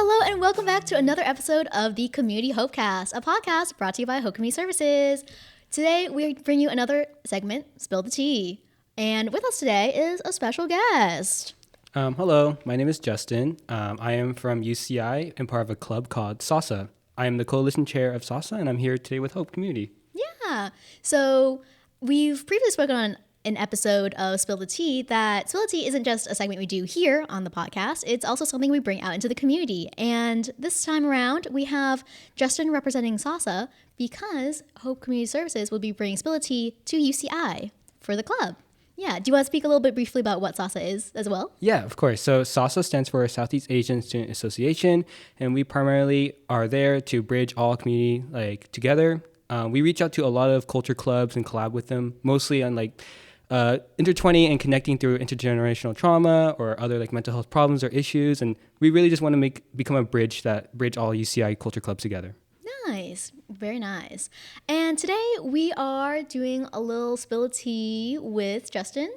Hello and welcome back to another episode of the Community HOPEcast, a podcast brought to you by Hope Community Services. Today we bring you another segment, Spill the Tea. And with us today is a special guest. Hello, my name is Justin. I am from UCI and part of a club called SASA. I am the coalition chair of SASA and I'm here today with Hope Community. Yeah. So we've previously spoken on an episode of Spill the Tea that Spill the Tea isn't just a segment we do here on the podcast. It's also something we bring out into the community. And this time around, we have Justin representing SASA because Hope Community Services will be bringing Spill the Tea to UCI for the club. Yeah. Do you want to speak a little bit briefly about what SASA is as well? Yeah, of course. So SASA stands for Southeast Asian Student Association, and we primarily are there to bridge all community together. We reach out to a lot of culture clubs and collab with them, mostly on intertwining and connecting through intergenerational trauma or other mental health problems or issues. And we really just want to become a bridge that bridge all UCI culture clubs together. Nice. Very nice. And today we are doing a little spill of tea with Justin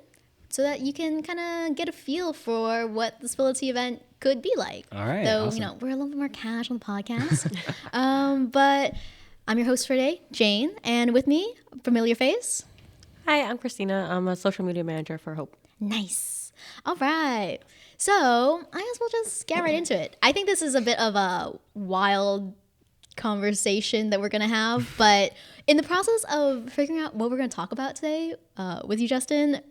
so that you can kind of get a feel for what the spill of tea event could be like. All right. Though, awesome. we're a little bit more cash on the podcast. But I'm your host for today, Jane. And with me, familiar face. Hi, I'm Christina. I'm a social media manager for Hope. Nice. All right. So I guess we'll just get right into it. I think this is a bit of a wild conversation that we're going to have. But in the process of figuring out what we're going to talk about today with you, Justin,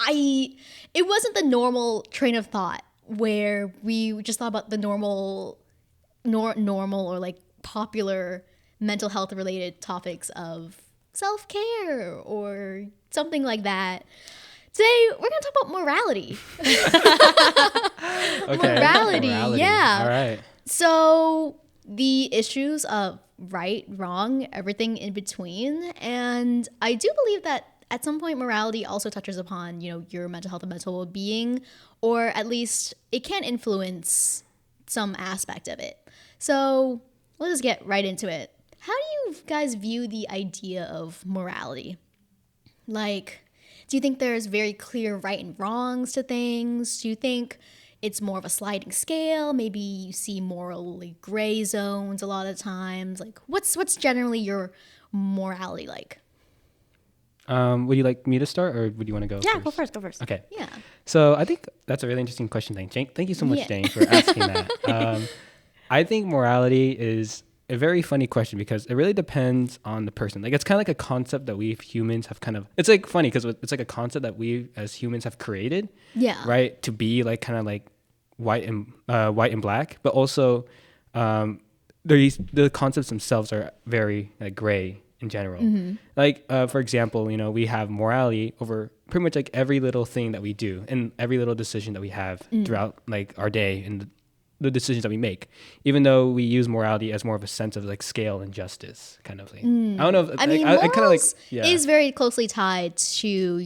it wasn't the normal train of thought where we just thought about the normal or popular mental health related topics of self-care or something like that. Today, we're going to talk about morality. Okay. Morality, yeah. All right. So the issues of right, wrong, everything in between. And I do believe that at some point, morality also touches upon, your mental health and mental well-being, or at least it can influence some aspect of it. So let's just get right into it. How do you guys view the idea of morality? Do you think there's very clear right and wrongs to things? Do you think it's more of a sliding scale? Maybe you see morally gray zones a lot of times. What's generally your morality like? Would you like me to start or would you want to go first? Go first. Okay. Yeah. So I think that's a really interesting question, Jane. Thank you so much, Jane, for asking that. I think morality is a very funny question because it really depends on the person. It's kind of like a concept that we humans have it's funny because it's a concept that we as humans have created. Yeah. Right. To be white and black, but also the concepts themselves are very gray in general. Mm-hmm. For example, we have morality over pretty much every little thing that we do and every little decision that we have throughout our day and the decisions that we make, even though we use morality as more of a sense of scale and justice kind of thing. I don't know if morals is very closely tied to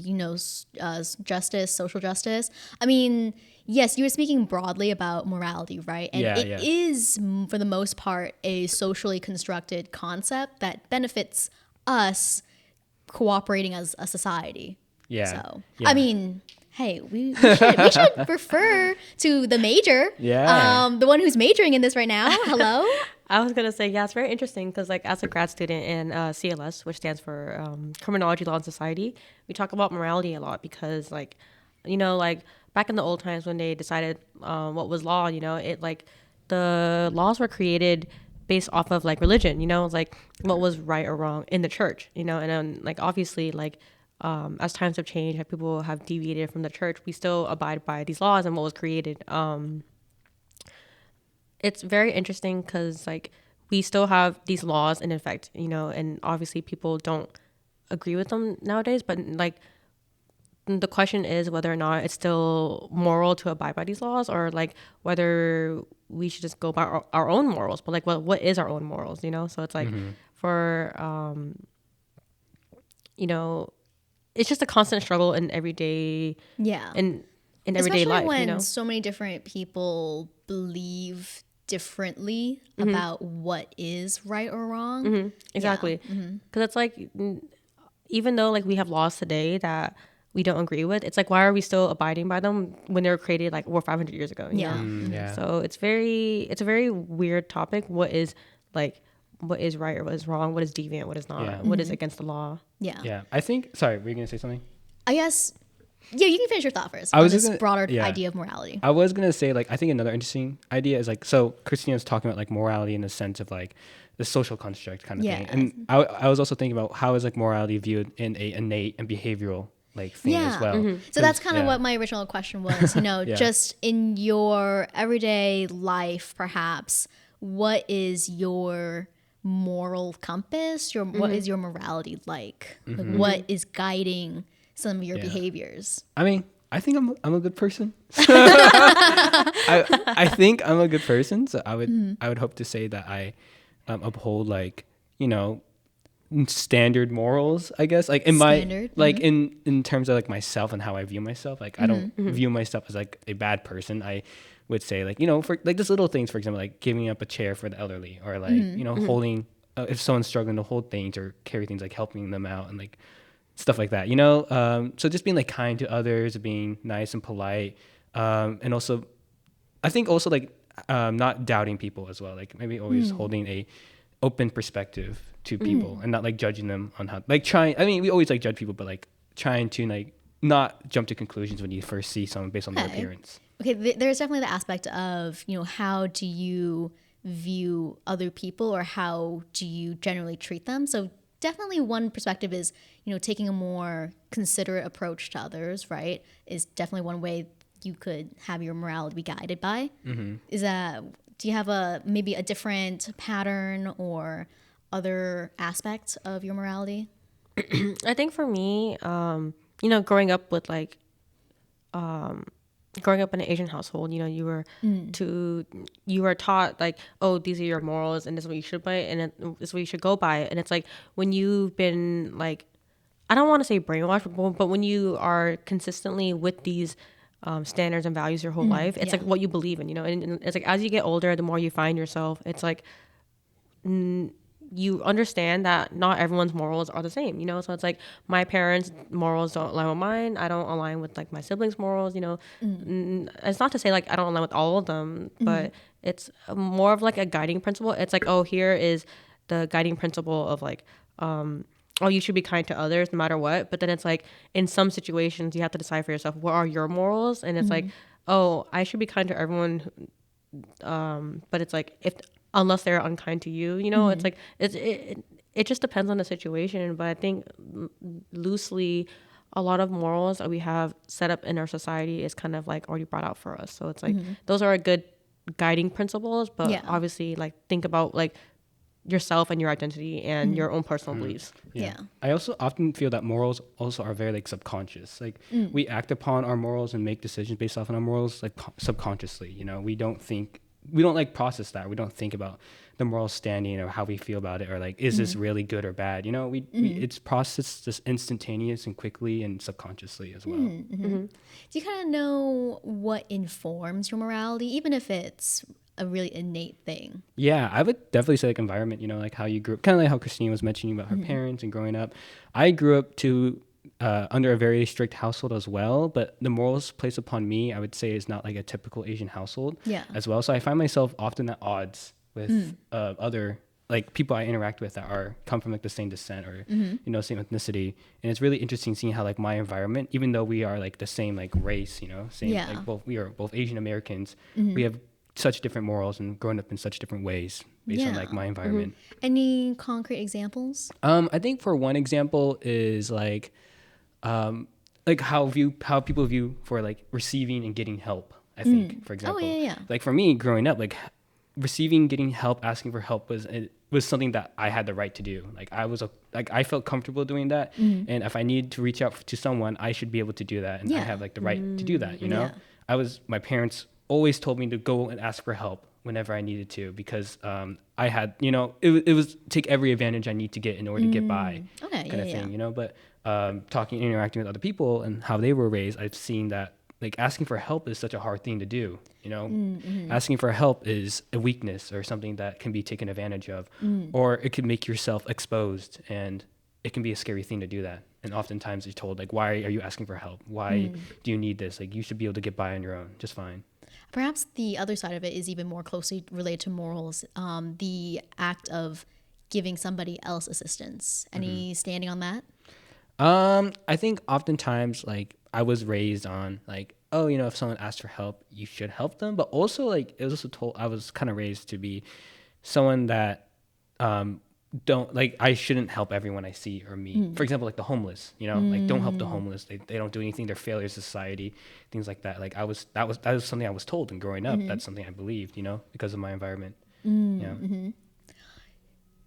justice, social justice. I mean, yes, you were speaking broadly about morality, right? And it is for the most part a socially constructed concept that benefits us cooperating as a society. I mean, hey, we should refer to the major. Yeah. The one who's majoring in this right now. Hello. I was going to say, yeah, it's very interesting because as a grad student in CLS, which stands for Criminology, Law, and Society, we talk about morality a lot because back in the old times when they decided what was law, the laws were created based off of religion, what was right or wrong in the church, and then obviously as times have changed, as people have deviated from the church, we still abide by these laws and what was created. It's very interesting because we still have these laws in effect, and obviously people don't agree with them nowadays. But the question is whether or not it's still moral to abide by these laws, or whether we should just go by our own morals. But what is our own morals? So it's for it's just a constant struggle in everyday in everyday life. When so many different people believe differently about what is right or wrong. Mm-hmm. Exactly. Because it's even though we have laws today that we don't agree with, it's like, why are we still abiding by them when they were created like over 500 years ago? You know? Yeah. So it's a very weird topic. What is right or what is wrong? What is deviant? What is not? Yeah. What is against the law? Yeah. Yeah. I think, sorry, were you going to say something? I guess, yeah, you can finish your thought first I on was this just gonna- broader yeah. idea of morality. I was going to say, like, I think another interesting idea is like, so Christina's talking about like morality in the sense of like the social construct kind of thing. And I was also thinking about how is like morality viewed in a innate and behavioral like thing as well. So that's kind of what my original question was, you know, just in your everyday life, perhaps, what is your moral compass? What is your morality like? Like what is guiding some of your behaviors? I mean, I think I'm a good person. I think I'm a good person. So I would hope to say that I uphold like, you know, standard morals, I guess, like in in terms of like myself and how I view myself. Like I don't view myself as like a bad person. I would say like, you know, for like just little things, for example, like giving up a chair for the elderly, or like, you know, holding if someone's struggling to hold things or carry things, like helping them out and like stuff like that, you know. So just being like kind to others, being nice and polite, and also I think also like not doubting people as well, like maybe always holding a open perspective to people and not like judging them on how like trying. I mean, we always like judge people, but like trying to like not jump to conclusions when you first see someone based on their appearance. Okay, there's definitely the aspect of, you know, how do you view other people, or how do you generally treat them? So definitely one perspective is, you know, taking a more considerate approach to others, right? Is definitely one way you could have your morality be guided by. Is that, do you have maybe a different pattern or other aspects of your morality? I think for me, you know, growing up in an Asian household, you know, you were taught like, oh, these are your morals and this is what you should by, and this is what you should go by. And it's like when you've been like, I don't want to say brainwashed, but when you are consistently with these standards and values your whole life, it's like what you believe in, you know. And it's like as you get older, the more you find yourself, it's like you understand that not everyone's morals are the same, you know. So it's like my parents' morals don't align with mine. I don't align with like my siblings' morals, you know. It's not to say like I don't align with all of them, but it's more of like a guiding principle. It's like, oh, here is the guiding principle of like, oh, you should be kind to others no matter what. But then it's like in some situations you have to decide for yourself, what are your morals? And it's like, oh, I should be kind to everyone. But it's like unless they're unkind to you, you know, it's like it just depends on the situation. But I think loosely, a lot of morals that we have set up in our society is kind of like already brought out for us. So it's like those are a good guiding principles, but obviously like think about like yourself and your identity and your own personal beliefs. Yeah. I also often feel that morals also are very like subconscious. Like we act upon our morals and make decisions based off on our morals like subconsciously, you know. We don't like process that. We don't think about the moral standing or how we feel about it, or like, is this really good or bad? You know, we it's processed just instantaneous and quickly and subconsciously as well. Do you kind of know what informs your morality, even if it's a really innate thing? Yeah, I would definitely say like environment, you know, like how you grew up, kind of like how Christine was mentioning about her parents and growing up. I grew up under a very strict household as well, but the morals placed upon me, I would say, is not like a typical Asian household as well. So I find myself often at odds with other like people I interact with that come from like the same descent or you know, same ethnicity. And it's really interesting seeing how like my environment, even though we are like the same like race, you know, like we are both Asian Americans, we have such different morals and grown up in such different ways based on like my environment. Any concrete examples? I think for one example is like how people view for like receiving and getting help. I think, for example, like for me growing up, like receiving, getting help, asking for help was something that I had the right to do. Like I felt comfortable doing that, and if I need to reach out to someone, I should be able to do that, and I have like the right to do that. You know, my parents always told me to go and ask for help whenever I needed to, because I had, you know, it was take every advantage I need to get in order to get by, kind of thing, you know. But interacting with other people and how they were raised, I've seen that like asking for help is such a hard thing to do, you know. Asking for help is a weakness or something that can be taken advantage of, or it could make yourself exposed. And it can be a scary thing to do that. And oftentimes you're told like, why are you asking for help? Why do you need this? Like, you should be able to get by on your own just fine. Perhaps the other side of it is even more closely related to morals. The act of giving somebody else assistance. Any standing on that? I think oftentimes like I was raised on like, oh, you know, if someone asks for help, you should help them. But also like it was also told I was kind of raised to be someone that don't like I shouldn't help everyone I see or meet. For example, like the homeless, you know, like don't help the homeless. They don't do anything. They're failures to society, things like that. Like that was something I was told, and growing up, that's something I believed, you know, because of my environment. Yeah.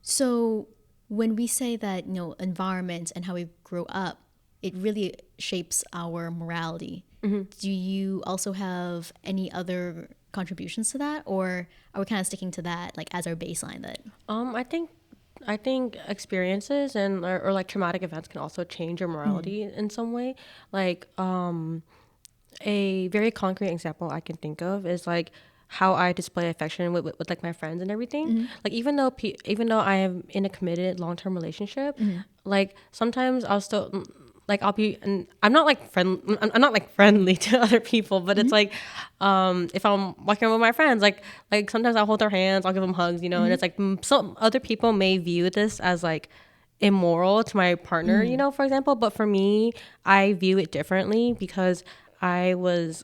So when we say that, environment and how we grow up, it really shapes our morality. Do you also have any other contributions to that, or are we kind of sticking to that like as our baseline that I think experiences and or like traumatic events can also change your morality in some way. Like a very concrete example I can think of is like how I display affection with like my friends and everything. Like even though I am in a committed long-term relationship, like sometimes I'll still like I'll be and I'm not like I'm not like friendly to other people, but it's like if I'm walking with my friends, like sometimes I'll hold their hands, I'll give them hugs, and it's like some other people may view this as like immoral to my partner, for example, but for me, I view it differently because I was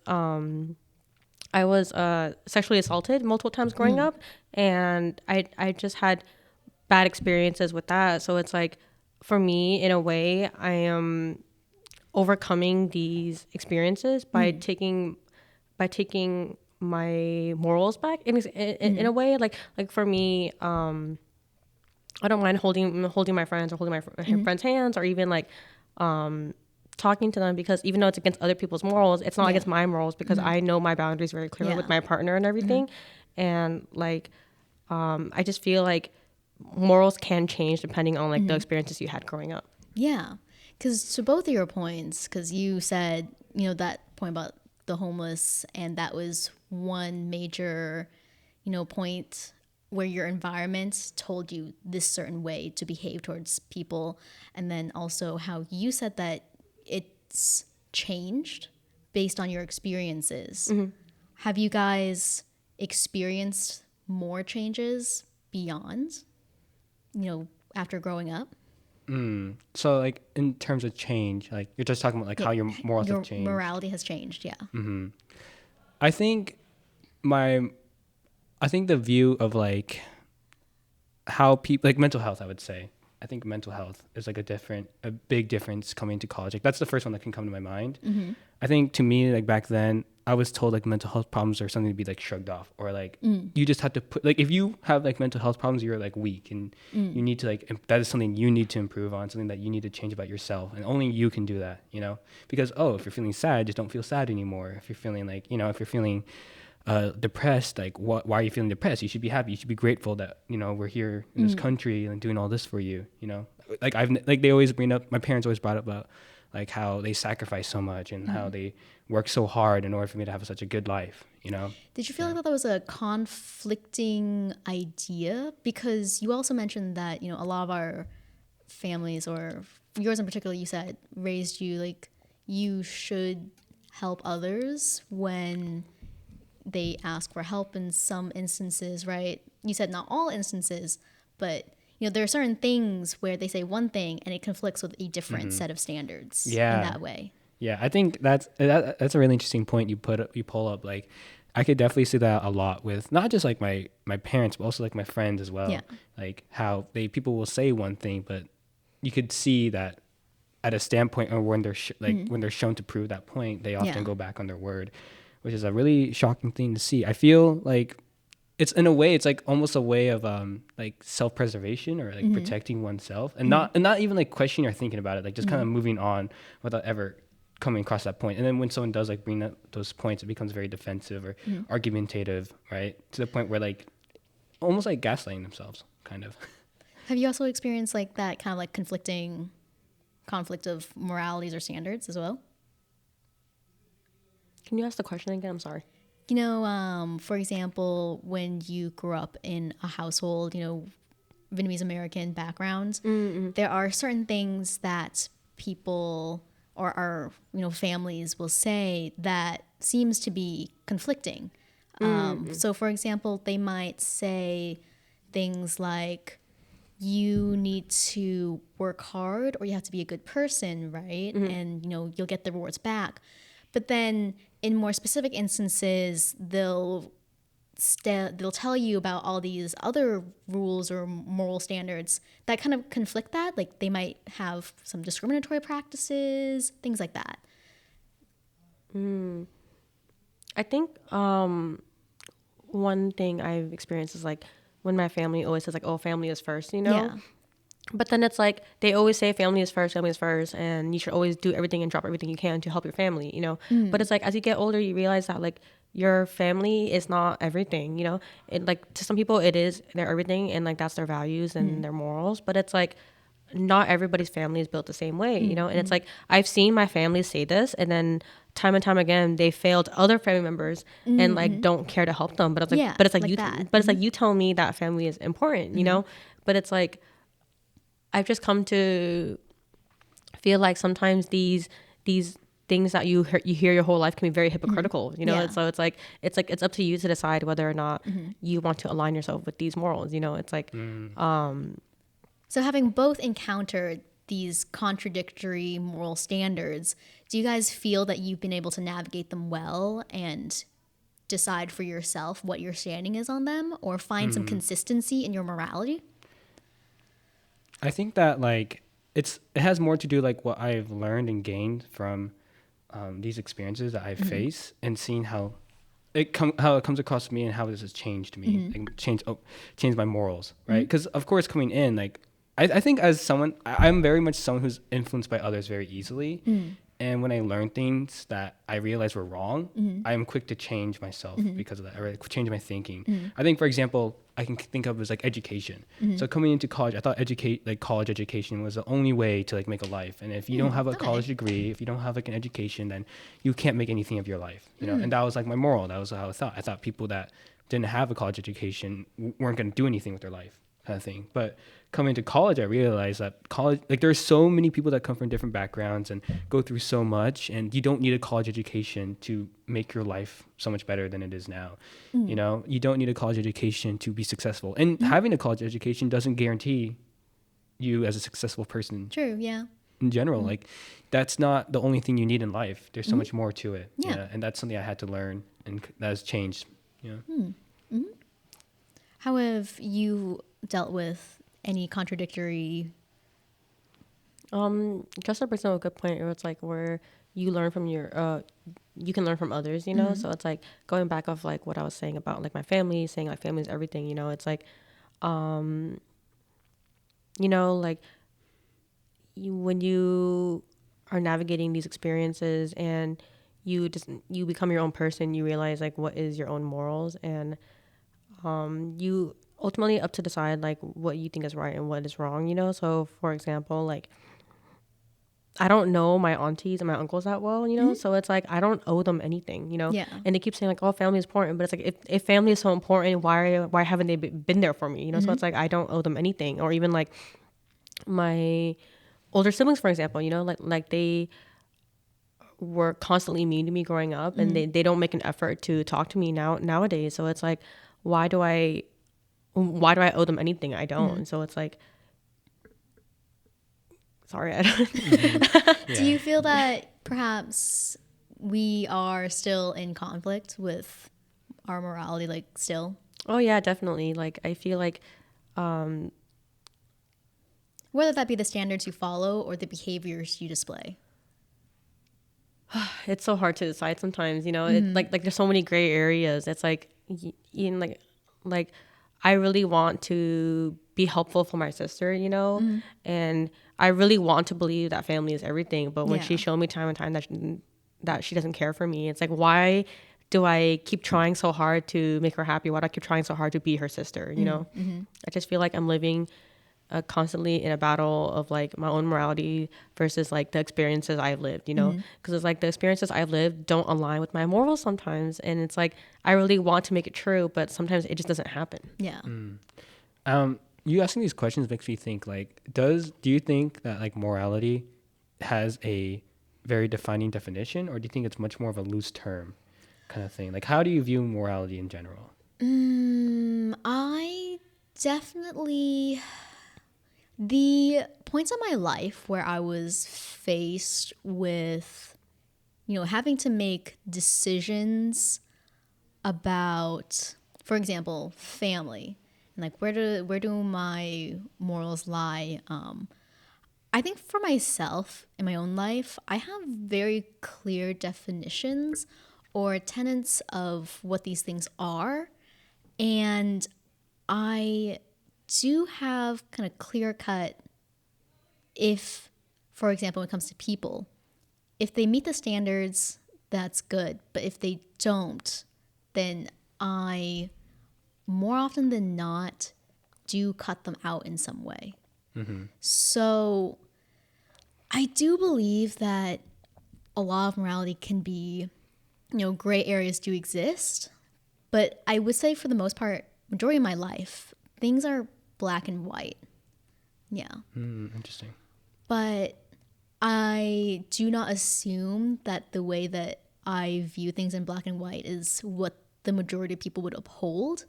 sexually assaulted multiple times growing up, and I just had bad experiences with that. So it's like, for me, in a way, I am overcoming these experiences by taking my morals back in a way. Like for me, I don't mind holding my friends or holding my friends' hands, or even like talking to them, because even though it's against other people's morals, it's not against my morals, because I know my boundaries very clearly with my partner and everything. And like I just feel like morals can change depending on like the experiences you had growing up. Yeah, because to both of your points, because you said, that point about the homeless, and that was one major, point where your environment told you this certain way to behave towards people. And then also how you said that it's changed based on your experiences. Have you guys experienced more changes beyond, after growing up? So like in terms of change, like you're just talking about like how your morals have changed. Morality has changed, yeah. I think the view of like how people like mental health, I would say. I think mental health is like a big difference coming to college. Like that's the first one that can come to my mind. I think to me, like back then, I was told like mental health problems are something to be like shrugged off, or like you just have to put like if you have like mental health problems, you're like weak, and you need to like that is something you need to improve on, something that you need to change about yourself, and only you can do that, because if you're feeling sad, just don't feel sad anymore. If you're feeling like if you're feeling depressed, like why are you feeling depressed? You should be happy. You should be grateful that we're here in this country and doing all this for you. Like they always bring up. My parents always brought up about like how they sacrifice so much and how they work so hard in order for me to have such a good life. Did you feel like that was a conflicting idea? Because you also mentioned that a lot of our families, or yours in particular, you said raised you like you should help others when they ask for help in some instances, right? You said not all instances, but there are certain things where they say one thing and it conflicts with a different set of standards in that way. Yeah, I think that's a really interesting point you pull up. Like, I could definitely see that a lot with not just like my parents, but also like my friends as well. Yeah. Like how people will say one thing, but you could see that at a standpoint, or when they're when they're shown to prove that point, they often go back on their word, which is a really shocking thing to see. I feel like it's in a way, it's like almost a way of like self-preservation, or like protecting oneself, and not even like questioning or thinking about it, like just kind of moving on without ever coming across that point. And then when someone does like bring up those points, it becomes very defensive or argumentative, right? To the point where like almost like gaslighting themselves, kind of. Have you also experienced like that kind of like conflict of moralities or standards as well? Can you ask the question again? I'm sorry. For example, when you grew up in a household, Vietnamese American background, there are certain things that people or our families will say that seems to be conflicting. So, for example, they might say things like, you need to work hard or you have to be a good person, right? And you'll get the rewards back. But then in more specific instances, they'll tell you about all these other rules or moral standards that kind of conflict that. Like they might have some discriminatory practices, things like that. I think one thing I've experienced is like when my family always says like, oh, family is first, Yeah. But then it's like they always say family is first, and you should always do everything and drop everything you can to help your family, But it's like as you get older, you realize that like your family is not everything, It like to some people it is their everything and like that's their values and their morals, but it's like not everybody's family is built the same way, And it's like I've seen my family say this, and then time and time again they failed other family members and like don't care to help them. But it's like, Yeah, but it's like, like you, that. but it's like you tell me that family is important, But it's like I've just come to feel like sometimes these things that you hear your whole life can be very hypocritical, Yeah. And so it's like it's up to you to decide whether or not you want to align yourself with these morals, It's like So having both encountered these contradictory moral standards, do you guys feel that you've been able to navigate them well and decide for yourself what your standing is on them, or find some consistency in your morality? I think that like it has more to do like what I've learned and gained from these experiences that I've faced, and seeing how it comes across to me and how this has changed me, like changed my morals, right? Because of course coming in, like I think as someone, I'm very much someone who's influenced by others very easily. And when I learn things that I realize were wrong, I'm quick to change myself because of that. I really change my thinking. I think, for example, I can think of as like education. So coming into college, I thought college education was the only way to like make a life. And if you don't have a college degree, if you don't have like an education, then you can't make anything of your life, And that was like my moral. That was how I thought. I thought people that didn't have a college education weren't going to do anything with their life, kind of thing. But coming to college, I realized that college, like there's so many people that come from different backgrounds and go through so much, and you don't need a college education to make your life so much better than it is now. You don't need a college education to be successful, and having a college education doesn't guarantee you as a successful person. True, yeah. In general, like that's not the only thing you need in life. There's so much more to it. Yeah. And that's something I had to learn, and that has changed. How have you dealt with any contradictory? Just brings up a good point where it's like where you learn from you can learn from others, So it's like going back of like what I was saying about like my family, saying like family is everything, It's like, like when you are navigating these experiences and you become your own person, you realize like what is your own morals, and you ultimately up to decide like what you think is right and what is wrong, So for example, like I don't know my aunties and my uncles that well, so it's like I don't owe them anything, Yeah. And they keep saying like, oh, family is important, but it's like if family is so important, why haven't they been there for me, So it's like I don't owe them anything. Or even like my older siblings, for example, like they were constantly mean to me growing up, and they don't make an effort to talk to me nowadays. So it's like why do I owe them anything? I don't. And so it's like, sorry, I don't. Do you feel that perhaps we are still in conflict with our morality, like still? Oh yeah, definitely. Like I feel like Whether that be the standards you follow or the behaviors you display. it's so hard to decide sometimes, It's like there's so many gray areas. It's like like I really want to be helpful for my sister, and I really want to believe that family is everything. But when she showed me time and time that she doesn't care for me, it's like, why do I keep trying so hard to make her happy? Why do I keep trying so hard to be her sister? I just feel like I'm living constantly in a battle of like my own morality versus like the experiences I've lived, because it's like the experiences I've lived don't align with my morals sometimes, and it's like I really want to make it true, but sometimes it just doesn't happen. Yeah. you asking these questions makes me think, like, do you think that like morality has a very defining definition, or do you think it's much more of a loose term kind of thing? Like, how do you view morality in general? I definitely, the points in my life where I was faced with, having to make decisions about, for example, family, and like where do my morals lie? I think for myself in my own life, I have very clear definitions or tenets of what these things are, and I do have kind of clear cut, if, for example, when it comes to people, if they meet the standards, that's good. But if they don't, then I, more often than not, do cut them out in some way. So I do believe that a lot of morality can be, gray areas do exist. But I would say for the most part, majority of my life, things are black and white. Yeah. Interesting. But I do not assume that the way that I view things in black and white is what the majority of people would uphold.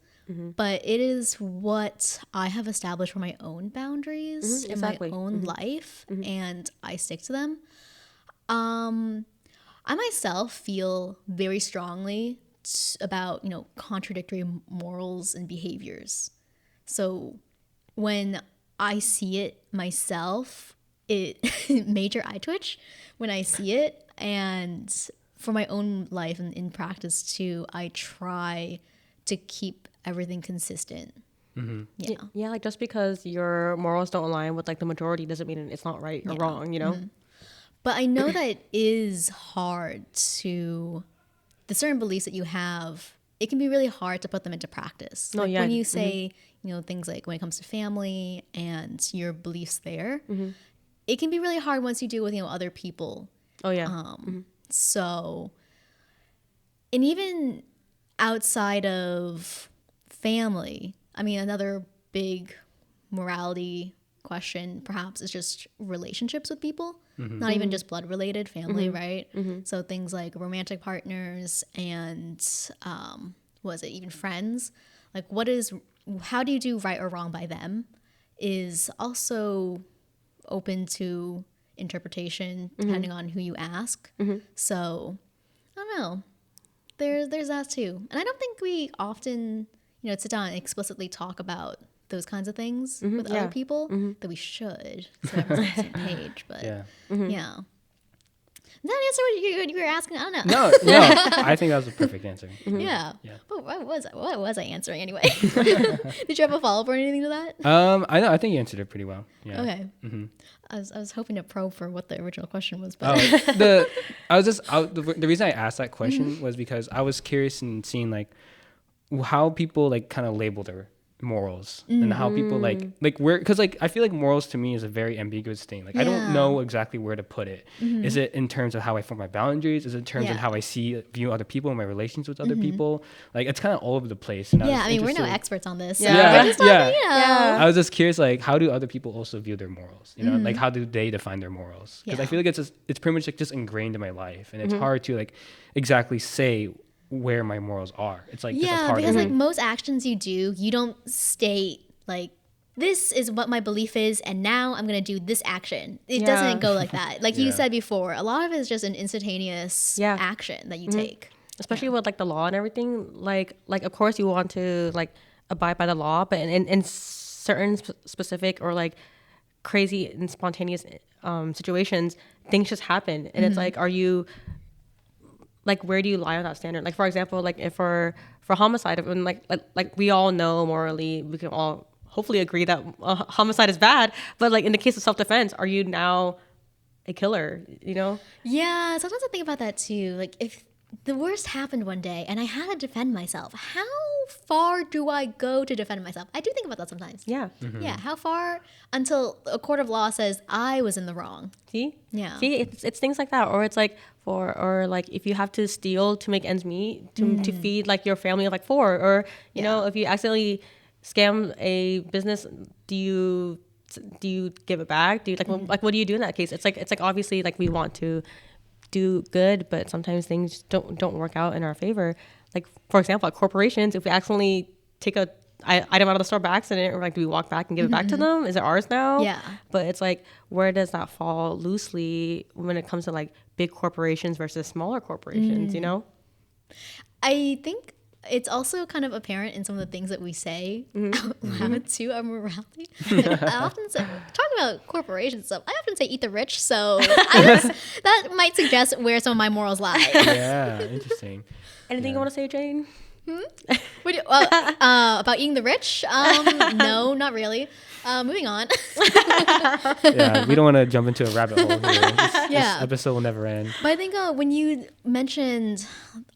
But it is what I have established for my own boundaries in my own life, and I stick to them. I myself feel very strongly about, contradictory morals and behaviors. So when I see it myself, it major eye twitch when I see it. And for my own life and in practice too, I try to keep everything consistent. Yeah, like just because your morals don't align with like the majority doesn't mean it's not right or wrong, But I know that it is hard to, the certain beliefs that you have, it can be really hard to put them into practice. No, Like yeah. when you say, things like when it comes to family and your beliefs there, it can be really hard once you deal with, other people. Oh yeah. So, and even outside of family, I mean, another big morality question perhaps is just relationships with people, not even just blood related family, right? So things like romantic partners and was it even friends? Like how do you do right or wrong by them is also open to interpretation depending on who you ask. So I don't know. There's that too. And I don't think we often, sit down and explicitly talk about those kinds of things with other people that we should, so everyone's on the same page. But yeah. Does that answer what you were asking? I don't know. No, I think that was a perfect answer. Yeah. But what was I answering anyway? Did you have a follow-up or anything to that? I think you answered it pretty well. Yeah. Okay. I was hoping to probe for what the original question was, but the reason I asked that question was because I was curious in seeing like how people like kind of label their morals and how people like where, because like I feel like morals to me is a very ambiguous thing. Like I don't know exactly where to put it. Is it in terms of how I form my boundaries? Is it in terms of how I view other people and my relations with other people? Like it's kind of all over the place. And I mean, we're no experts on this. So Yeah. we're just talking, I was just curious, like how do other people also view their morals? Like how do they define their morals? Because I feel like it's pretty much like just ingrained in my life, and it's hard to like exactly say where my morals are. It's like just a part because of like most actions you do, you don't state like this is what my belief is and now I'm gonna do this action. It doesn't go like that. Like you said before, a lot of it is just an instantaneous action that you take. Especially with like the law and everything. Like of course you want to like abide by the law, but in certain specific or like crazy and spontaneous situations, things just happen, and it's like, are you like, where do you lie on that standard? Like, for example, like if for homicide, when like we all know morally, we can all hopefully agree that homicide is bad. But like in the case of self-defense, are you now a killer? Yeah, sometimes I think about that too. Like if the worst happened one day and I had to defend myself, how far do I go to defend myself? I do think about that sometimes. Yeah. Yeah, how far until a court of law says I was in the wrong? See, Yeah. it's things like that, or it's like or like if you have to steal to make ends meet to feed like your family of like four, or you know, if you accidentally scam a business, do you give it back? Do you like what do you do in that case? It's like obviously like we want to do good, but sometimes things don't work out in our favor. Like for example, at corporations, if we accidentally take a item out of the store by accident, or like do we walk back and give it back to them? Is it ours now? Yeah. But it's like, where does that fall loosely when it comes to like big corporations versus smaller corporations, you know? I think it's also kind of apparent in some of the things that we say out loud to our morality. Like, I often say, talking about corporation stuff, I often say eat the rich. So that might suggest where some of my morals lie. Yeah, interesting. Anything you want to say, Jane? About eating the rich? No, not really. Moving on. Yeah, we don't want to jump into a rabbit hole here. This episode will never end. But I think when you mentioned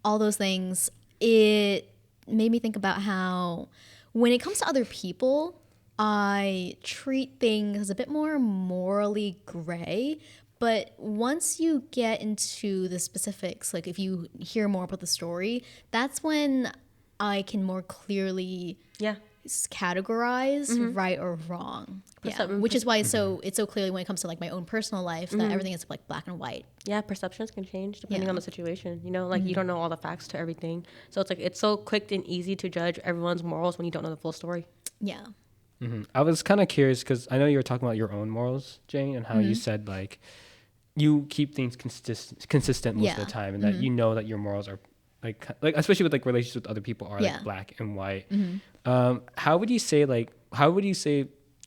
all those things, it made me think about how when it comes to other people, I treat things as a bit more morally gray. But once you get into the specifics, like if you hear more about the story, that's when I can more clearly categorize right or wrong. Yeah. Which is why it's so clearly when it comes to like my own personal life that everything is like black and white. Yeah, perceptions can change depending on the situation. You know, like you don't know all the facts to everything. So it's like it's so quick and easy to judge everyone's morals when you don't know the full story. Yeah. I was kind of curious because I know you were talking about your own morals, Jane, and how you said like you keep things consistent most of the time, and that you know that your morals are like especially with like relationships with other people are like black and white. How would you say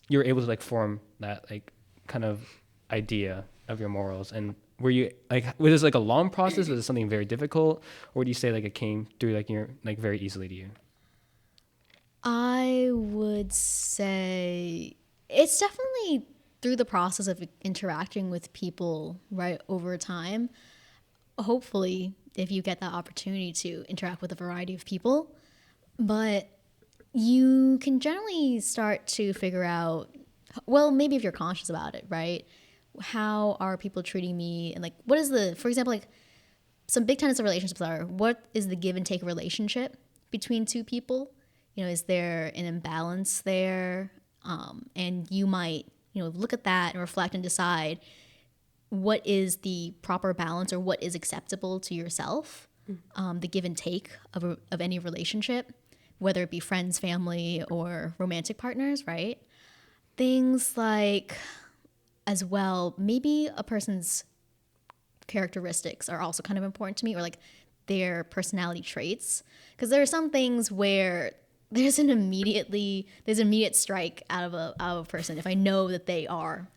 you're able to like form that like kind of idea of your morals? And were you like, was this like a long process? Was it something very difficult, or do you say like it came through like you're like very easily to you? I would say it's definitely through the process of interacting with people right over time. Hopefully, if you get that opportunity to interact with a variety of people, but you can generally start to figure out, well, maybe if you're conscious about it, right? How are people treating me? And like, what is for example, like some big tenets of relationships are, what is the give and take relationship between two people? You know, is there an imbalance there? And you might, look at that and reflect and decide what is the proper balance or what is acceptable to yourself, the give and take of any relationship, whether it be friends, family, or romantic partners, right? Things like, as well, maybe a person's characteristics are also kind of important to me, or like their personality traits. Because there are some things where there's an immediate strike out of a person if I know that they are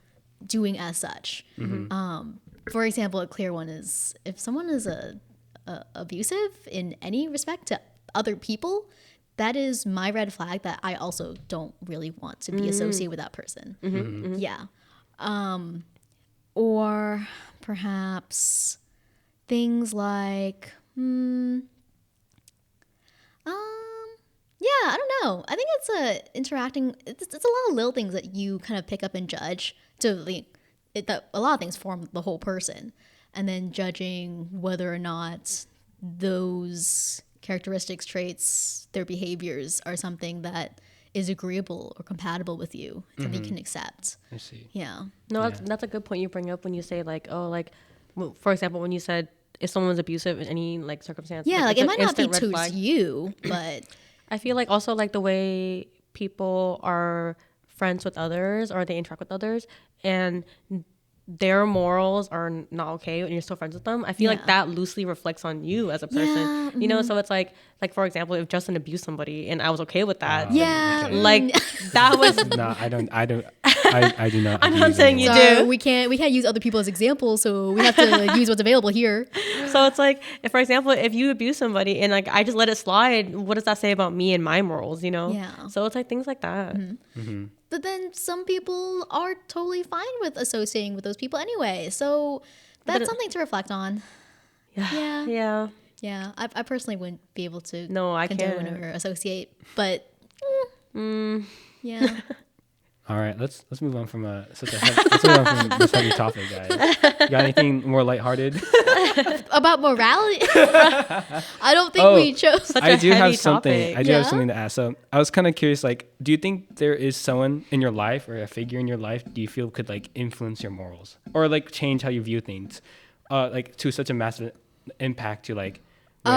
doing as such. For example, a clear one is if someone is abusive in any respect to other people, that is my red flag that I also don't really want to be associated with that person. Yeah. Or perhaps things like, yeah, I don't know. I think it's interacting. It's a lot of little things that you kind of pick up and judge. A lot of things form the whole person, and then judging whether or not those characteristics, traits, their behaviors are something that is agreeable or compatible with you, and you can accept. I see. Yeah. No, that's a good point you bring up when you say like, oh, like, for example, when you said if someone's abusive in any like circumstance. Yeah, like it might not be to flag. you, but I feel like also like the way people are friends with others or they interact with others and their morals are not okay and you're still friends with them. I feel like that loosely reflects on you as a person, you know? So it's like for example, if Justin abused somebody and I was okay with that, like that was no, I do not. I'm not saying you Sorry, do. We can't use other people as examples, so we have to use what's available here. So it's like, if, for example, if you abuse somebody and like I just let it slide, what does that say about me and my morals, you know? Yeah. So it's like things like that. But then some people are totally fine with associating with those people anyway. So that's something to reflect on. Yeah. I personally wouldn't be able to I condone can't. or associate, but yeah. All right, let's move on from let's move on from this heavy topic, guys. You got anything more lighthearted? About morality. I don't think Oh, we chose. Such I a do have heavy something. topic. I do have Yeah? something to ask. So I was kind of curious. Like, do you think there is someone in your life or a figure in your life do you feel could like influence your morals or like change how you view things, like to such a massive impact to like where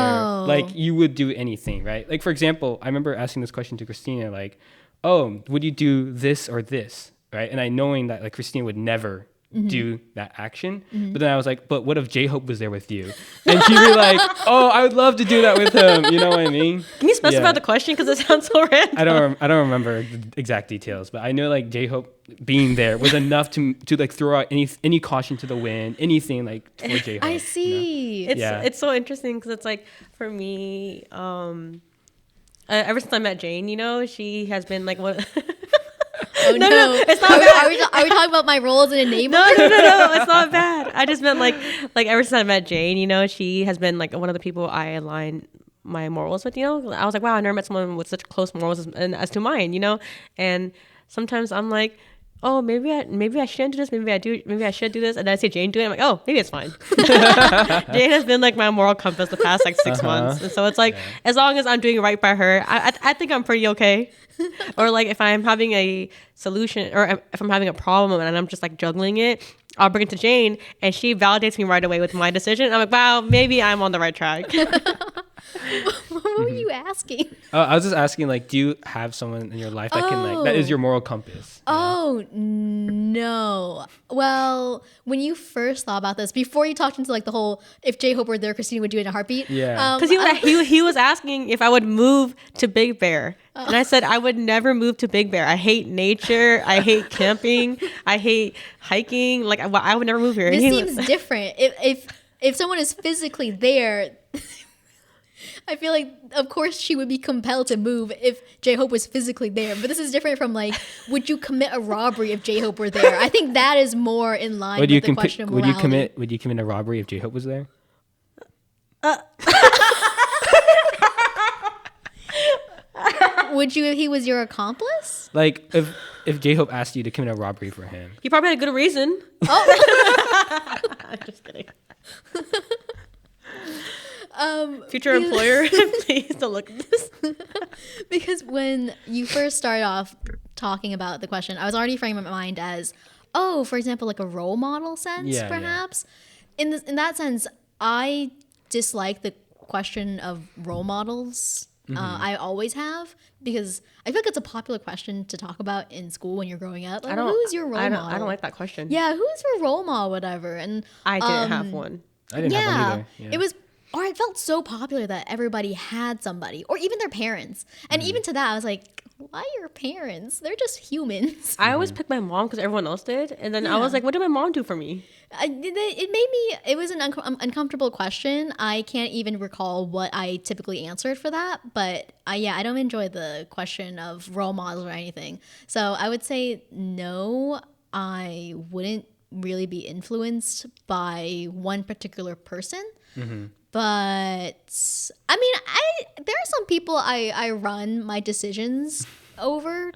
like you would do anything, right? Like for example, I remember asking this question to Christina, like, oh, would you do this or this, right? And I knowing that like Christina would never do that action, but then I was like, but what if J-Hope was there with you? And she'd be like, oh, I would love to do that with him. You know what I mean? Can you specify Yeah. the question because it sounds so random? I don't remember the exact details, but I know like J-Hope being there was enough to like throw out any caution to the wind, anything like for J-Hope. I you know? see. It's so interesting because it's like for me, ever since I met Jane, she has been like one. Oh no, it's not are, we, bad. are we talking about my role as an enabler? No, it's not bad. I just meant like ever since I met Jane, she has been like one of the people I align my morals with. I was like, wow, I never met someone with such close morals as to mine. And sometimes I'm like, oh, maybe I shouldn't do this. Maybe I should do this. And then I see Jane do it. I'm like, oh, maybe it's fine. Jane has been like my moral compass the past like 6 months. And so it's like, as long as I'm doing right by her, I think I'm pretty okay. Or like if I'm having a solution or if I'm having a problem and I'm just like juggling it, I'll bring it to Jane and she validates me right away with my decision. I'm like, wow, maybe I'm on the right track. What were you asking? I was just asking, like, do you have someone in your life that can like that is your moral compass? Oh no. Well, when you first thought about this, before you talked into like the whole if J-Hope were there, Christina would do it in a heartbeat. Yeah. Because he was asking if I would move to Big Bear. And I said I would never move to Big Bear. I hate nature. I hate camping. I hate hiking. Like I would never move here. This And seems different. If someone is physically there, I feel like of course she would be compelled to move if J-Hope was physically there. But this is different from like, would you commit a robbery if J-Hope were there? I think that is more in line with the question of morality. Would you commit a robbery if J-Hope was there? Would you if he was your accomplice? Like if J-Hope asked you to commit a robbery for him. he probably had a good reason. I'm just kidding. Future employer, please don't look at this. Because when you first started off talking about the question, I was already framing my mind as, for example, like a role model sense, perhaps. Yeah. In that sense, I dislike the question of role models. I always have, because I feel like it's a popular question to talk about in school when you're growing up. Like, who is your role model? I don't like that question. Yeah, who is your role model, whatever. And I didn't have one. I didn't have one either. Yeah. It was, or it felt so popular that everybody had somebody, or even their parents. And even to that, I was like, why your parents? They're just humans. I always picked my mom because everyone else did. And then I was like, what did my mom do for me? It was an uncomfortable question. I can't even recall what I typically answered for that. But I don't enjoy the question of role models or anything. So I would say no, I wouldn't really be influenced by one particular person. Mm-hmm. But I mean, there are some people I run my decisions over,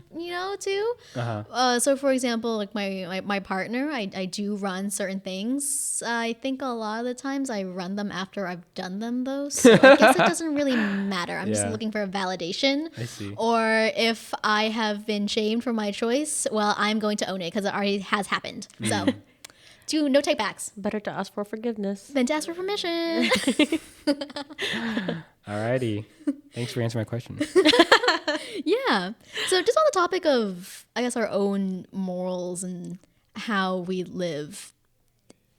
too. So for example, like my partner, I do run certain things. I think a lot of the times I run them after I've done them though. So I guess it doesn't really matter. I'm just looking for a validation. I see. Or if I have been shamed for my choice, well, I'm going to own it because it already has happened. So no take backs. Better to ask for forgiveness than to ask for permission. Alrighty. Thanks for answering my question. Yeah. So just on the topic of, I guess, our own morals and how we live,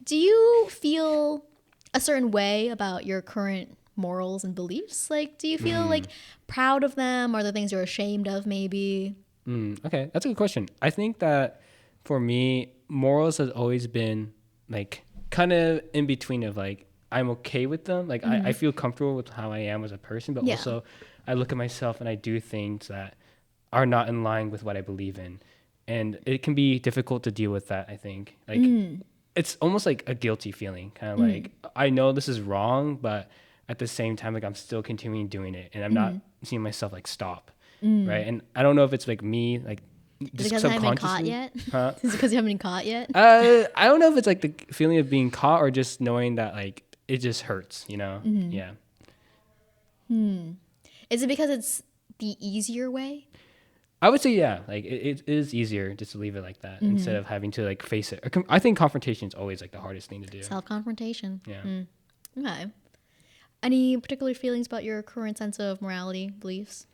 do you feel a certain way about your current morals and beliefs? Like, do you feel like proud of them, or the things you're ashamed of maybe? Okay, that's a good question. I think that for me, morals has always been like kind of in between of like, I'm okay with them. Like I feel comfortable with how I am as a person, but also I look at myself and I do things that are not in line with what I believe in. And it can be difficult to deal with that, I think. Like it's almost like a guilty feeling, kind of like, I know this is wrong, but at the same time, like I'm still continuing doing it and I'm not seeing myself like stop. Right. And I don't know if it's like me, like Is it just because I haven't been caught subconsciously. yet? Huh? Is it because you haven't been caught yet? I don't know if it's like the feeling of being caught or just knowing that like it just hurts, you know? Yeah. Is it because it's the easier way? I would say, yeah, like it is easier just to leave it like that instead of having to like face it. I think confrontation is always like the hardest thing to do. Self-confrontation. Yeah. Okay. Any particular feelings about your current sense of morality, beliefs?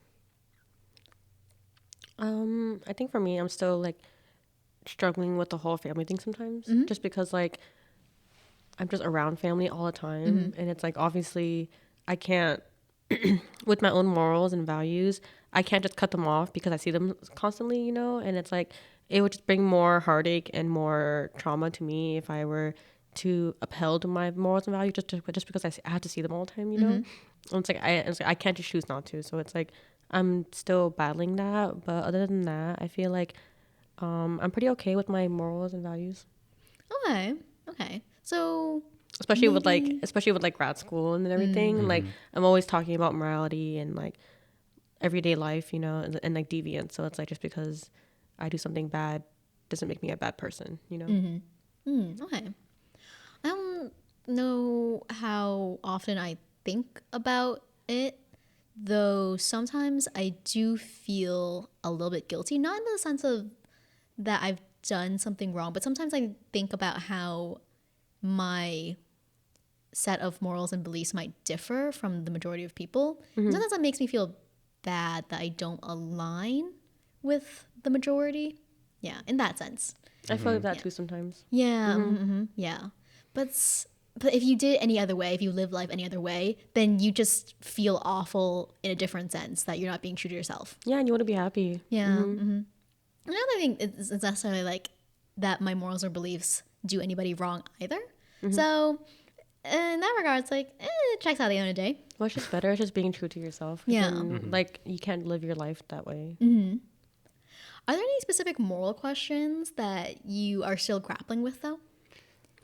I think for me, I'm still like struggling with the whole family thing sometimes, just because like I'm just around family all the time, and it's like obviously I can't with my own morals and values, I can't just cut them off because I see them constantly, you know, and it's like it would just bring more heartache and more trauma to me if I were to upheld my morals and values just because I have to see them all the time, you know. And it's like I can't just choose not to. So it's like I'm still battling that, but other than that, I feel like I'm pretty okay with my morals and values. Okay. Okay. So Especially with maybe- like grad school and everything. Like I'm always talking about morality and like everyday life, you know, and like deviance. So it's like just because I do something bad doesn't make me a bad person, you know. Okay. I don't know how often I think about it, though sometimes I do feel a little bit guilty, not in the sense of that I've done something wrong, but sometimes I think about how my set of morals and beliefs might differ from the majority of people. And sometimes that makes me feel bad that I don't align with the majority. Yeah, in that sense. I feel like that too sometimes. Yeah, yeah. But if you did any other way, if you live life any other way, then you just feel awful in a different sense that you're not being true to yourself. Yeah, and you want to be happy. Yeah. Another thing is necessarily like that my morals or beliefs do anybody wrong either. So in that regard, it's like it checks out at the end of the day. Well, it's just better. It's just being true to yourself. Yeah. And, like you can't live your life that way. Are there any specific moral questions that you are still grappling with, though?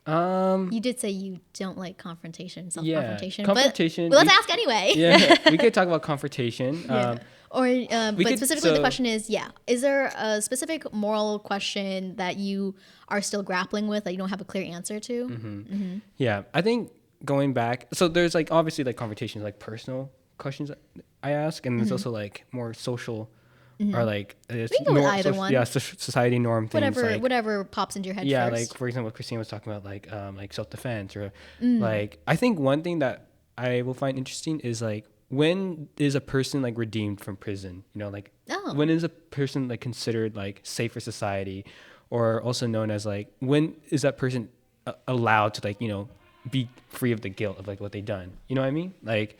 You did say you don't like confrontation, self-confrontation. confrontation, But let's ask anyway. Yeah, we could talk about confrontation. But specifically, the question is, is there a specific moral question that you are still grappling with that you don't have a clear answer to? Yeah, I think going back, so there's like obviously like confrontations, like personal questions that I ask, and there's also like more social or like can go with either one. Yeah, society norm things. Whatever pops into your head Yeah, first. like for example, what Christine was talking about, like self-defense or like I think one thing that I will find interesting is like when is a person like redeemed from prison? You know, like when is a person like considered like safe for society, or also known as like when is that person allowed to like be free of the guilt of like what they've done? You know what I mean? Like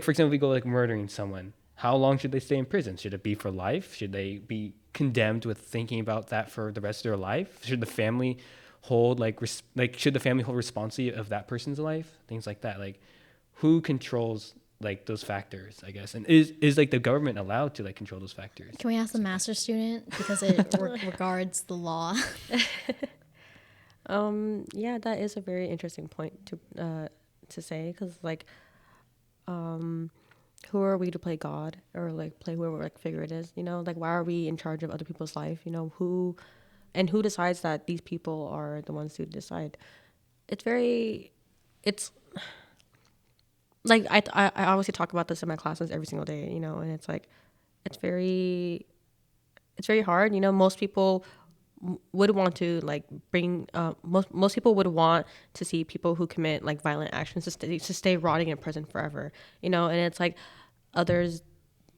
for example, we go like murdering someone. How long should they stay in prison? Should it be for life? Should they be condemned with thinking about that for the rest of their life? Should the family hold should the family hold responsibility of that person's life? Things like that. Like who controls like those factors, I guess, and is like the government allowed to like control those factors? Can we ask the master student because it regards the law? Yeah, that is a very interesting point to say, because like who are we to play God or like play whoever like figure it is, you know? Like why are we in charge of other people's life? You know, who decides that these people are the ones who decide? It's like I obviously talk about this in my classes every single day, you know, and it's like it's very hard, you know. Most people would want to like bring most people would want to see people who commit like violent actions to stay rotting in prison forever, you know. And it's like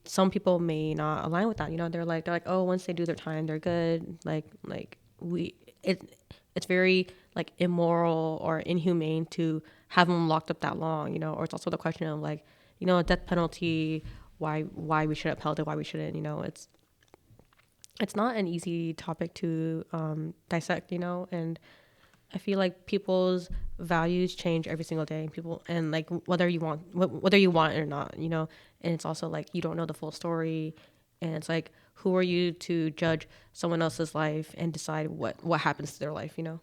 some people may not align with that, you know. They're like oh, once they do their time they're good. It's very like immoral or inhumane to have them locked up that long, you know. Or it's also the question of like, you know, death penalty, why we should upheld it, why we shouldn't, you know. It's not an easy topic to dissect, you know. And I feel like people's values change every single day. And like whether you want it or not, you know. And it's also like you don't know the full story, and it's like who are you to judge someone else's life and decide what happens to their life, you know.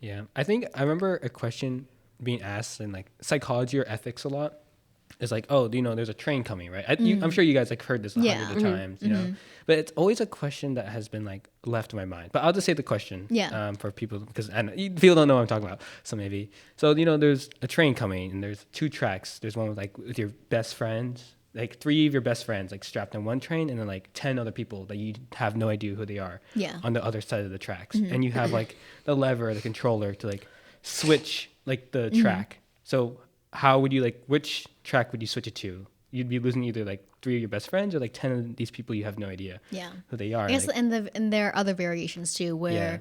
Yeah, I think I remember a question being asked in like psychology or ethics a lot, is like, oh, there's a train coming, right? I'm sure you guys like heard this hundreds of times, but it's always a question that has been like left in my mind. But I'll just say the question for people, because people don't know what I'm talking about. So maybe, there's a train coming and there's two tracks. There's one with your best friends, like 3 of your best friends, like strapped on one train, and then like 10 other people that you have no idea who they are on the other side of the tracks. And you have like the lever, the controller to like switch like the track. So how would you which track would you switch it to? You'd be losing either like 3 of your best friends or like 10 of these people you have no idea who they are. I guess, and there are other variations too, where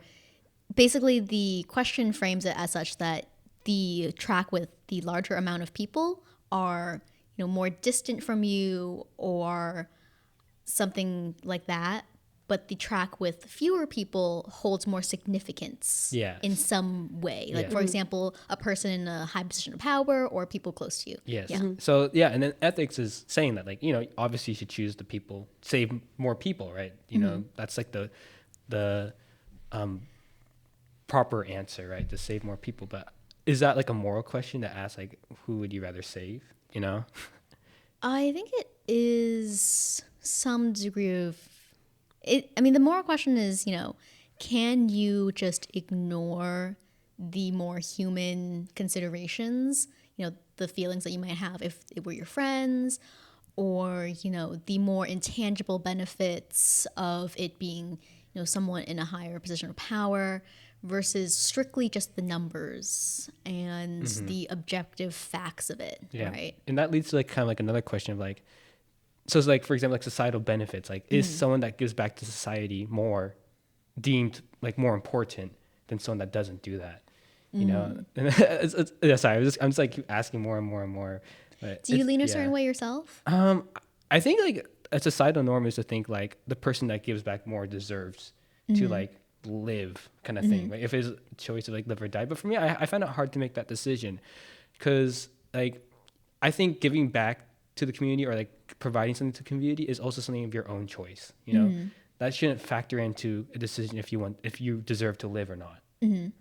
basically the question frames it as such that the track with the larger amount of people are, more distant from you or something like that. But the track with fewer people holds more significance in some way. Like, for example, a person in a high position of power or people close to you. Yes. Yeah. So, and then ethics is saying that, like, obviously you should choose the people, save more people, right? That's like the proper answer, right? To save more people. But is that like a moral question to ask, like, who would you rather save, I think it is some degree of... the moral question is, can you just ignore the more human considerations, the feelings that you might have if it were your friends, or, the more intangible benefits of it being, someone in a higher position of power versus strictly just the numbers and the objective facts of it, right? And that leads to like kind of like another question of like, so it's like, for example, like societal benefits, like is someone that gives back to society more deemed like more important than someone that doesn't do that, And sorry, I'm just like asking more and more and more. But do you lean a certain way yourself? I think like a societal norm is to think like the person that gives back more deserves to like live kind of thing. Like if it's a choice to like live or die. But for me, I find it hard to make that decision because like I think giving back to the community or like providing something to the community is also something of your own choice. That shouldn't factor into a decision if you deserve to live or not.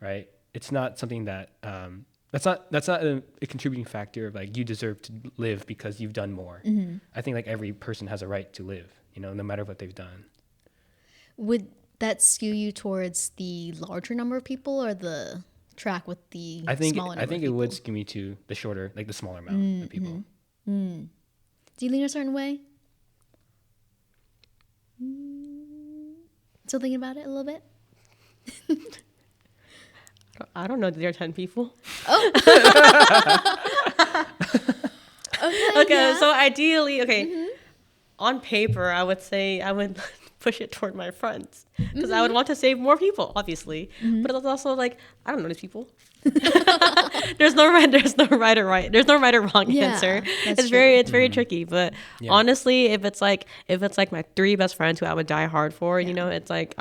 Right? It's not something that that's not a contributing factor of like you deserve to live because you've done more. I think like every person has a right to live, no matter what they've done. Would that skew you towards the larger number of people or the track with the smaller number of people? I think it would skew me to the shorter, like the smaller amount of people. Do you lean a certain way? Still thinking about it a little bit? I don't know. There are 10 people. Oh. Okay. So ideally, on paper, I would say I would push it toward my friends because I would want to save more people, obviously. But it's also like I don't know these people. There's no right or wrong answer. It's very tricky. But honestly, if it's like my 3 best friends who I would die hard for, it's like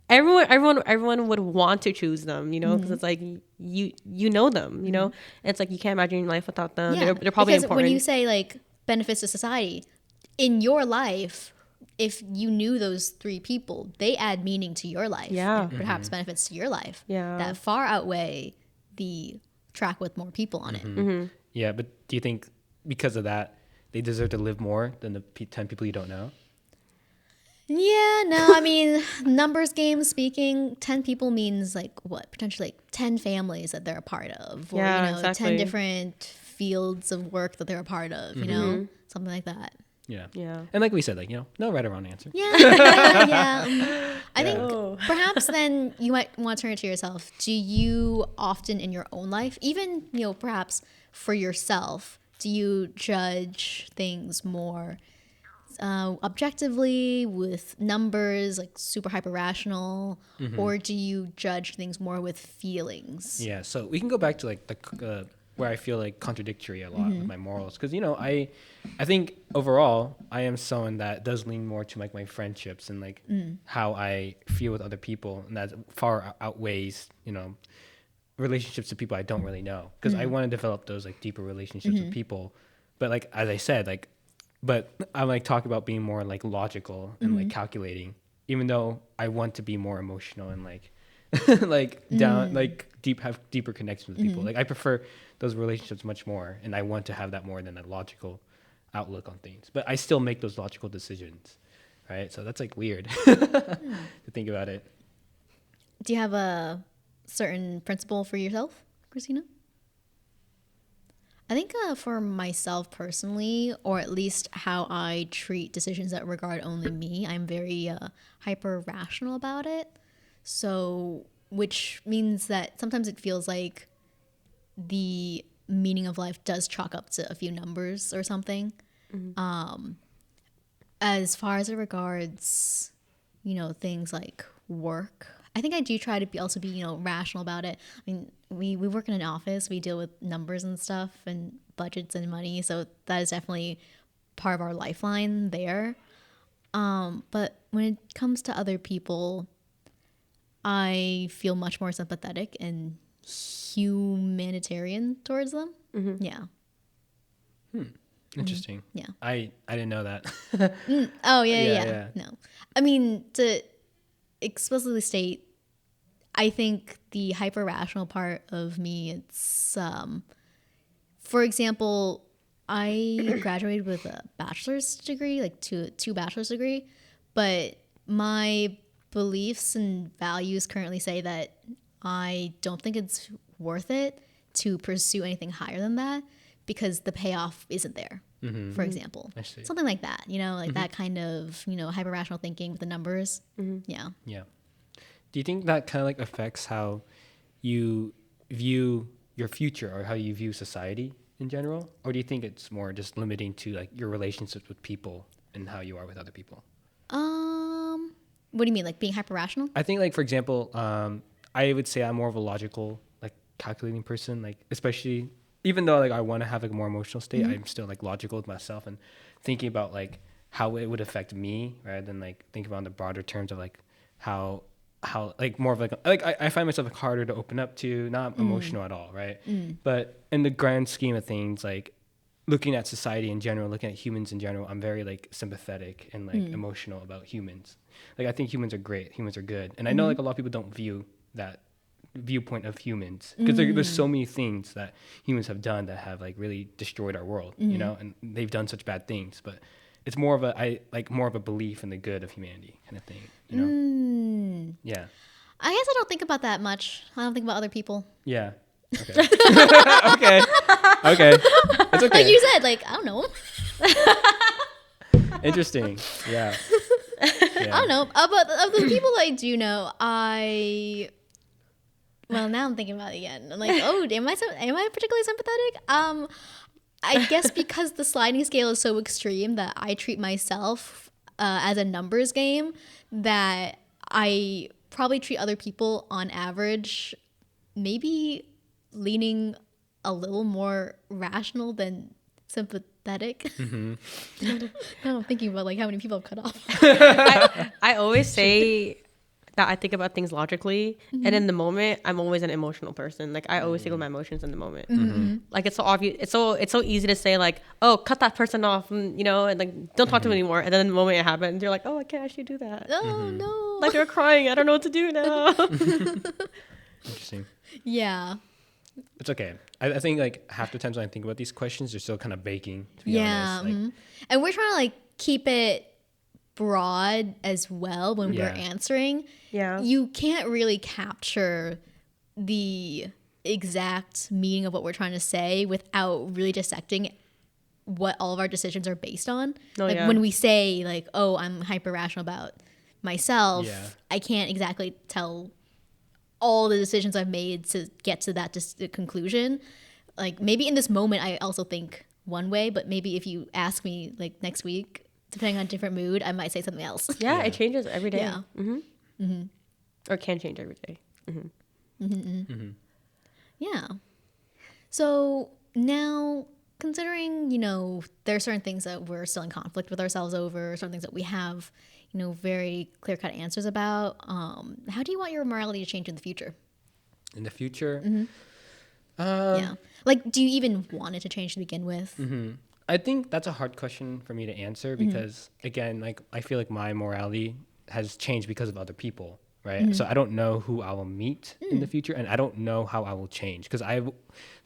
everyone would want to choose them, because it's like you know them, it's like you can't imagine your life without them. They're probably because important. When you say like benefits to society in your life, if you knew those 3 people, they add meaning to your life, and perhaps benefits to your life that far outweigh the track with more people on it. Yeah, but do you think because of that they deserve to live more than the 10 people you don't know? Yeah, no, numbers game speaking, 10 people means like what? Potentially like 10 families that they're a part of, or exactly. 10 different fields of work that they're a part of, something like that. Yeah. And like we said, like, no right or wrong answer. I think perhaps then you might want to turn it to yourself. Do you often in your own life, even, perhaps for yourself, do you judge things more objectively with numbers, like super hyper rational, or do you judge things more with feelings? Yeah, so we can go back to like the where I feel like contradictory a lot with my morals, because I think overall I am someone that does lean more to like my friendships and like how I feel with other people, and that far outweighs relationships to people I don't really know, because I want to develop those like deeper relationships with people. But like as I said, like, but I'm like talking about being more like logical and like calculating, even though I want to be more emotional and like like down, like have deeper connections with people. Like I prefer those relationships much more, and I want to have that more than a logical outlook on things. But I still make those logical decisions, right? So that's like weird to think about it. Do you have a certain principle for yourself, Christina? I think for myself personally, or at least how I treat decisions that regard only me, I'm very hyper rational about it. So, which means that sometimes it feels like the meaning of life does chalk up to a few numbers or something. As far as it regards, things like work, I think I do try to also be, rational about it. I mean, we work in an office, we deal with numbers and stuff and budgets and money, so that is definitely part of our lifeline there. But when it comes to other people, I feel much more sympathetic and humanitarian towards them. Yeah. Interesting. Yeah. I didn't know that. Oh, yeah. No. I mean, to explicitly state, I think the hyper rational part of me, it's for example, I graduated with a bachelor's degree, like two bachelor's degree, but my beliefs and values currently say that I don't think it's worth it to pursue anything higher than that because the payoff isn't there. For example, something like that, like that kind of, hyper rational thinking with the numbers. Yeah. Yeah. Do you think that kind of like affects how you view your future or how you view society in general? Or do you think it's more just limiting to like your relationships with people and how you are with other people? What do you mean? Like being hyper rational? I think like, for example, I would say I'm more of a logical, like calculating person, like especially even though like I want to have like a more emotional state, I'm still like logical with myself and thinking about like how it would affect me rather than like think about the broader terms of like how like more of like I find myself like harder to open up to, not emotional at all, right? But in the grand scheme of things, like looking at society in general, looking at humans in general, I'm very like sympathetic and like emotional about humans. Like I think humans are great, humans are good, and I know like a lot of people don't view that viewpoint of humans because there's so many things that humans have done that have like really destroyed our world, and they've done such bad things, but it's more of a belief in the good of humanity kind of thing, Yeah. I guess I don't think about that much. I don't think about other people. Yeah. Okay. Okay. It's okay. Like you said, like, I don't know. Interesting. Yeah. I don't know. But of the people I do know, well, now I'm thinking about it again. I'm like, oh, am I particularly sympathetic? I guess because the sliding scale is so extreme that I treat myself as a numbers game, that I probably treat other people on average maybe leaning a little more rational than sympathetic. Now I'm thinking about like how many people I've cut off. I always say that I think about things logically, and in the moment, I'm always an emotional person. Like I always think of my emotions in the moment. Like it's so obvious. It's so easy to say like, oh, cut that person off, and like don't talk to them anymore. And then in the moment it happens, you're like, oh, I can't actually do that. Oh no! Like they're crying. I don't know what to do now. Interesting. Yeah. It's okay. I think like half the times when I think about these questions, they're still kind of baking. To be honest. Like, and we're trying to like keep it broad as well when we're answering. Yeah. You can't really capture the exact meaning of what we're trying to say without really dissecting what all of our decisions are based on. When we say like, oh, I'm hyper rational about myself, I can't exactly tell all the decisions I've made to get to that conclusion. Like maybe in this moment I also think one way, but maybe if you ask me like next week, depending on a different mood, I might say something else. Yeah, it changes every day. Yeah. Or can change every day. Yeah. So now, considering, there are certain things that we're still in conflict with ourselves over, certain things that we have, very clear-cut answers about, how do you want your morality to change in the future? In the future? Yeah. Like, do you even want it to change to begin with? I think that's a hard question for me to answer because, again, like I feel like my morality has changed because of other people, right? So I don't know who I will meet in the future, and I don't know how I will change. Because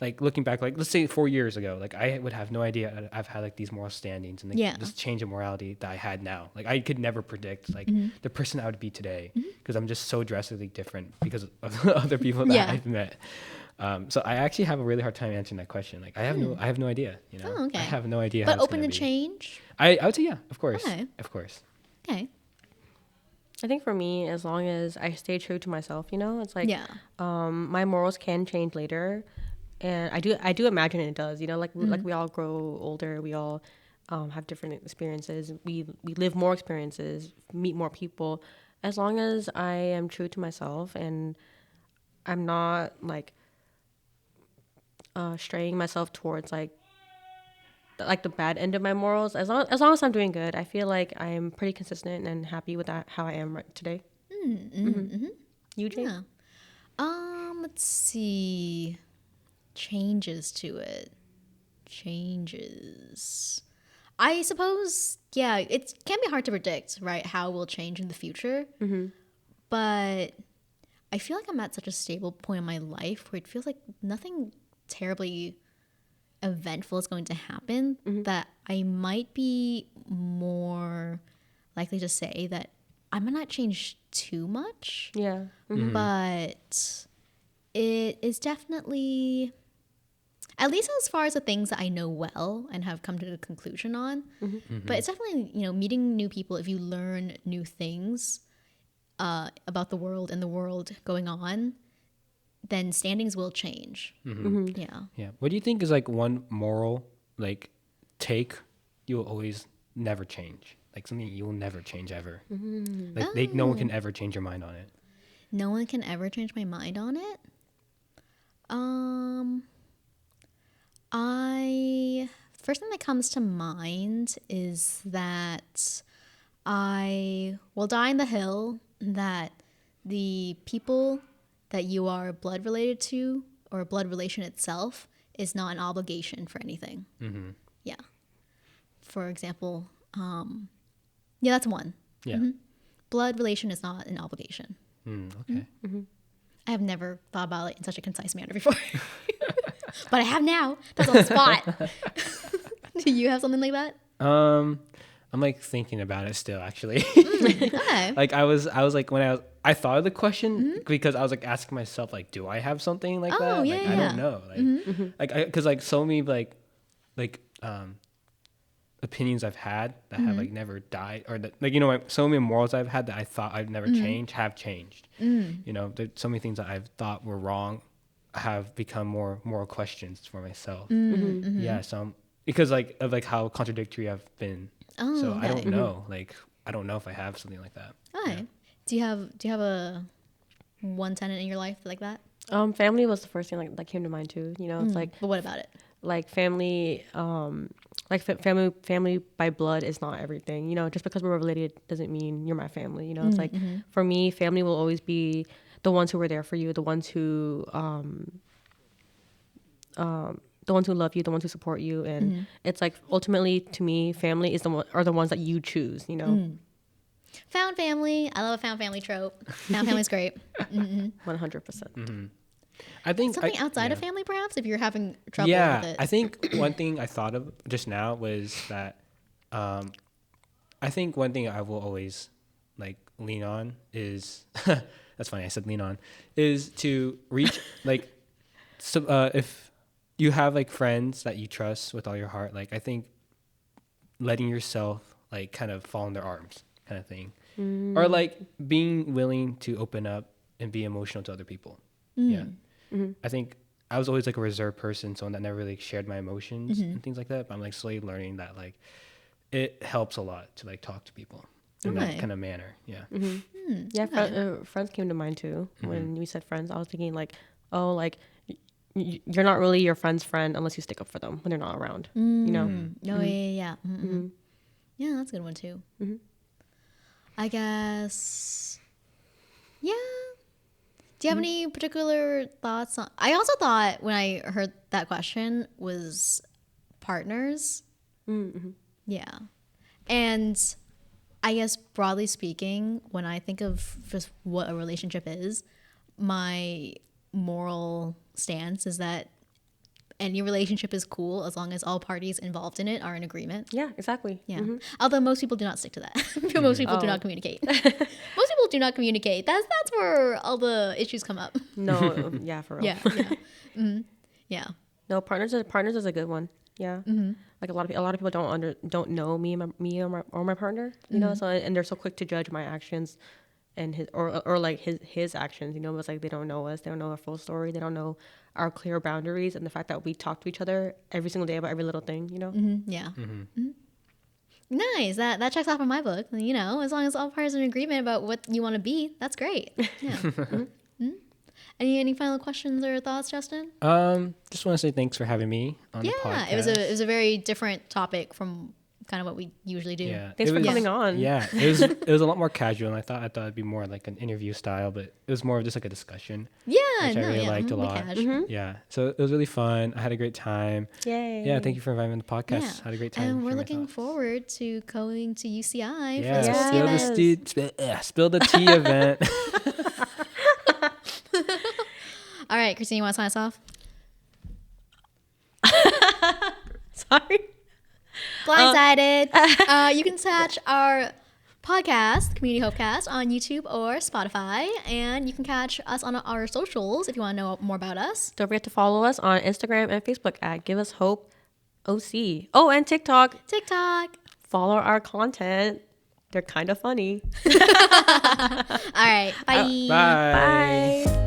like looking back, like let's say 4 years ago, like I would have no idea I've had like these moral standings and like, this change in morality that I had now. Like I could never predict like the person I would be today, because I'm just so drastically different because of other people that I've met. So I actually have a really hard time answering that question. Like I have no idea. You know, Oh, okay. I have no idea. But how it's open gonna to be. change. I would say of course, Okay. of course. Okay. I think for me, as long as I stay true to myself, you know, it's like Yeah. my morals can change later, and I do imagine it does. You know, like we all grow older, we all have different experiences. We live more experiences, meet more people. As long as I am true to myself and I'm not like straying myself towards like the bad end of my morals, as long as I'm doing good, I feel like I'm pretty consistent and happy with that how I am right today. You, Jane? Yeah. Let's see. Changes to it. Changes. I suppose, yeah, it can be hard to predict, right, how we'll change in the future. But I feel like I'm at such a stable point in my life where it feels like nothing terribly eventful is going to happen that I might be more likely to say that I might not change too much. Yeah. But it is definitely, at least as far as the things that I know well and have come to a conclusion on. But it's definitely, meeting new people. If you learn new things about the world and the world going on, then standings will change. Yeah. Yeah. What do you think is like one moral like take you will always never change? Like something you will never change ever. Like no one can ever change your mind on it. No one can ever change my mind on it. First thing that comes to mind is that I will die in the hill that the people that you are blood related to or blood relation itself is not an obligation for anything. Yeah. For example, yeah, that's one. Yeah. Blood relation is not an obligation. Okay. I have never thought about it in such a concise manner before. But I have now. That's on the spot. Do you have something like that? I'm like thinking about it still actually. Okay. Like I was like when I thought of the question because I was like asking myself like, do I have something like that? yeah, Like yeah, I yeah. don't know. Like because like so many like opinions I've had that have like never died, or that like so many morals I've had that I thought I'd never change have changed. There's so many things that I've thought were wrong have become more moral questions for myself. Yeah, so because like of like how contradictory I've been. So I don't know. Like I don't know if I have something like that. Okay. Do you have a one tenant in your life like that? Family was the first thing like that came to mind too. You know, it's like But what about it? like family, family by blood is not everything. You know, just because we're related doesn't mean you're my family. You know, it's like for me, family will always be the ones who were there for you, the ones who love you, the ones who support you, and it's like ultimately to me, family is are the ones that you choose. You know, Found family. I love a found family trope. Found family's great. 100%. I think Something outside of family, perhaps, if you're having trouble with it. I think one thing I thought of just now was that I think one thing I will always like lean on is that's funny, I said lean on, is to reach like so if you have like friends that you trust with all your heart, like I think letting yourself like kind of fall in their arms kind of thing. Or like being willing to open up and be emotional to other people. Yeah. I think I was always like a reserved person, someone that never really shared my emotions and things like that. But I'm like slowly learning that like it helps a lot to like talk to people in that kind of manner. Yeah. Yeah, friends came to mind too. When you said friends, I was thinking like, oh, like you're not really your friend's friend unless you stick up for them when they're not around. You know? Oh, yeah. Yeah, that's a good one too. I guess, yeah. Do you have any particular thoughts on? I also thought when I heard that question was partners. Yeah, and I guess broadly speaking, when I think of just what a relationship is, my moral stance is that any relationship is cool as long as all parties involved in it are in agreement. Yeah, exactly. Yeah. Although most people do not stick to that. Most people do not communicate. Most people do not communicate. That's where all the issues come up. No, yeah, for real. Yeah. Yeah. Yeah. No, partners is a good one. Yeah. Like a lot of people don't know me or my partner, you know, so and they're so quick to judge my actions and his or like his actions, you know. It's like they don't know us, they don't know our full story, they don't know our clear boundaries and the fact that we talk to each other every single day about every little thing, you know. Yeah. Nice. That checks off in my book. You know, as long as all parties are in agreement about what you want to be, that's great. Yeah. Any final questions or thoughts, Justin? Just want to say thanks for having me on the podcast. Yeah, it was a very different topic from kind of what we usually do. Yeah, Thanks for coming on. Yeah, it was a lot more casual, and I thought it'd be more like an interview style, but it was more of just like a discussion. Yeah, which I really liked a lot. Yeah, so it was really fun. I had a great time. Yay. Yeah, thank you for inviting me on the podcast. Yeah. Had a great time. And we're sharing my looking thoughts. forward to going to UCI Yeah, for the spill event. spill the tea event. All right, Christine, you want to sign us off? Sorry. Blindsided. You can catch our podcast, Community HOPEcast, on YouTube or Spotify. And you can catch us on our socials if you want to know more about us. Don't forget to follow us on Instagram and Facebook at Give Us Hope OC. Oh, and TikTok. TikTok. Follow our content. They're kind of funny. All right. Bye. Bye. Bye.